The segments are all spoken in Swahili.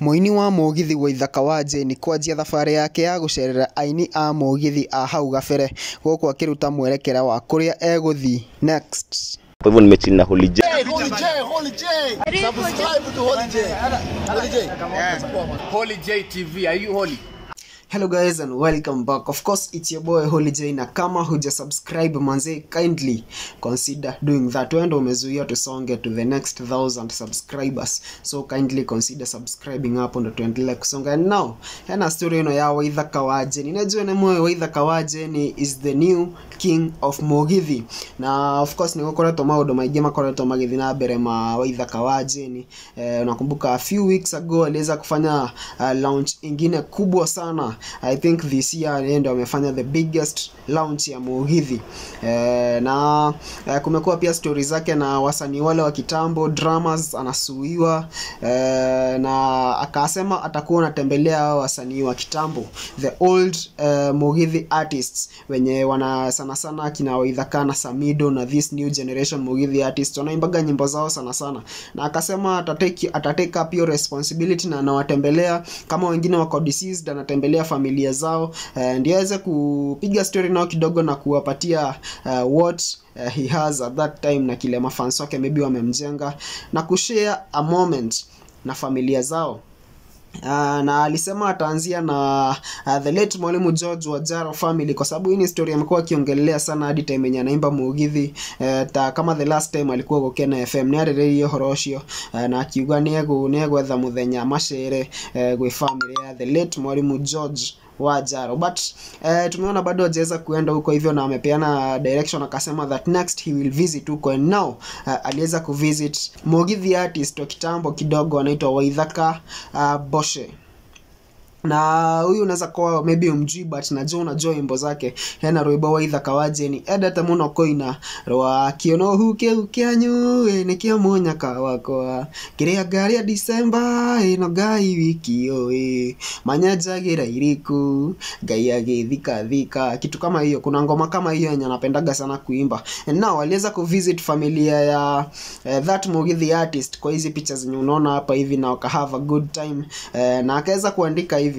Muini wa Mugithi Waithaka wa Jane kwanjia thabarĩ yake ya gucerera aini a Mugithi a hau gabere gũkũ akiruta mwerekera wa kuria eguthi next. Kwa hivyo nimechill na Holy J. Subscribe to Holy J. Holy J TV. Are you holy? Hello guys and welcome back. Of course it's your boy Holy J, na kama huja subscribe manze, kindly consider doing that. Wendo umezuia tusonge to the next 1000 subscribers, so kindly consider subscribing hapo ndo tuendelee kusonga. And now hena story ino ya Waithaka wa Jane. Najua ni moyo Waithaka wa Jane is the new king of Mugithi, na of course niko koreto maudo maige makoreto magithi na mbere ma Waithaka wa Jane. Unakumbuka a few weeks ago aliweza kufanya launch ingine kubwa sana. I think this year ndio amefanya the biggest launch ya Mugithi. Na kumekuwa pia stories zake na wasanii wale wa kitambo, dramas anasuiwa, na akasema atakuwa anatembelea wasanii wa kitambo, the old Mugithi artists wenye wana sana kina Waithaka na Samido na this new generation Mugithi artists wanaimbaga nyimbo zao sana, na akasema atatake up your responsibility na anawatembelea kama wengine wako deceased, anatembelea familia zao, ndio aweze kupiga story nao kidogo na kuwapatia what he has at that time na kile mafans wake maybe wamemjenga, na kushare a moment na familia zao. Na alisema ataanzia na the late Mwalimu George wa Jaro family, kwa sababu hii ni story amekuwa akiongelea sana hadi time yenye anaimba Mugithi. Kama the last time alikuwa gukena FM ni arereye horocio, na akiuga negwetha muthenya machere gwe family ya the late Mwalimu George wa Jaro. But tumeona bado hajaweza kuenda huko hivyo, na amepeana direction akasema that next he will visit huko. And now aliweza kuvisit Mugithi artist wa kitambo kidogo anaitwa Waithaka Boshe. Na huyu unaweza kwa maybe umjui, but najua unajua wimbo zake. Hena rwimbo Waithaka wa Jane edata muno koina rwa kiono huke ukianyu ni kia munyaka wako kiria gari ya December ino gai wiki oe manyajagira iriku gai agithika kitu kama hiyo. Kuna ngoma kama hiyo yenye anapendaga sana kuimba. And now aliweza kuvisit familia ya that Mugithi artist kwa hizi pictures zenye unaona hapa hivi, na waka have a good time, na akaweza kuandika hivi: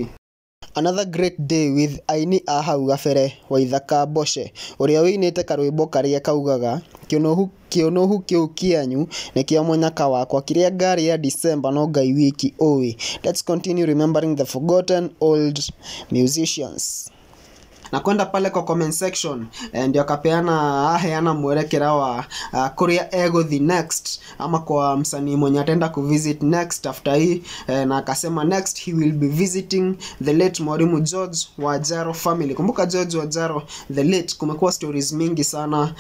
another great day with aini a hau gabere Waithaka Boshe uria winite karwimbo karia kaugaga kiono hu kiu kianyu ne kia munyaka wakwa kiria ngari ya December no ngai wiki owe. Let's continue remembering the forgotten old musicians. Na kwenda pale kwa comment section ndio akapeana mwerekera wa kuria eguthi next, ama kwa msanii mwenye atenda kuvisit next after hii, na akasema next he will be visiting the late Mwalimu George wa Jaro family. Kumbuka George wa Jaro the late, kumekuwa stories mingi sana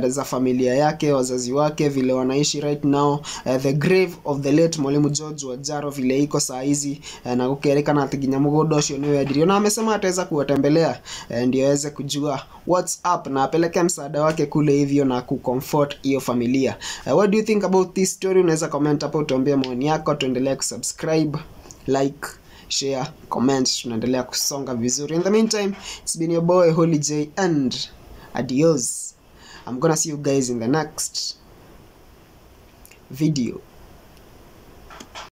za familia yake, wazazi wake vile wanaishi right now, the grave of the late Mwalimu George wa Jaro vile iko saa hizi, na kukereka na tiginya mugodo cio ni wedirio, na amesema ataweza kuwatembelea ndio aweze kujua what's up na apeleke msaada wake kule hivyo na kucomfort hiyo familia. What do you think about this story? Unaweza comment hapo tuambie maoni yako. Tuendelee kusubscribe, like, share, comment, tunaendelea kusonga vizuri. In the meantime, it's been your boy Holy J and adios. I'm gonna see you guys in the next video.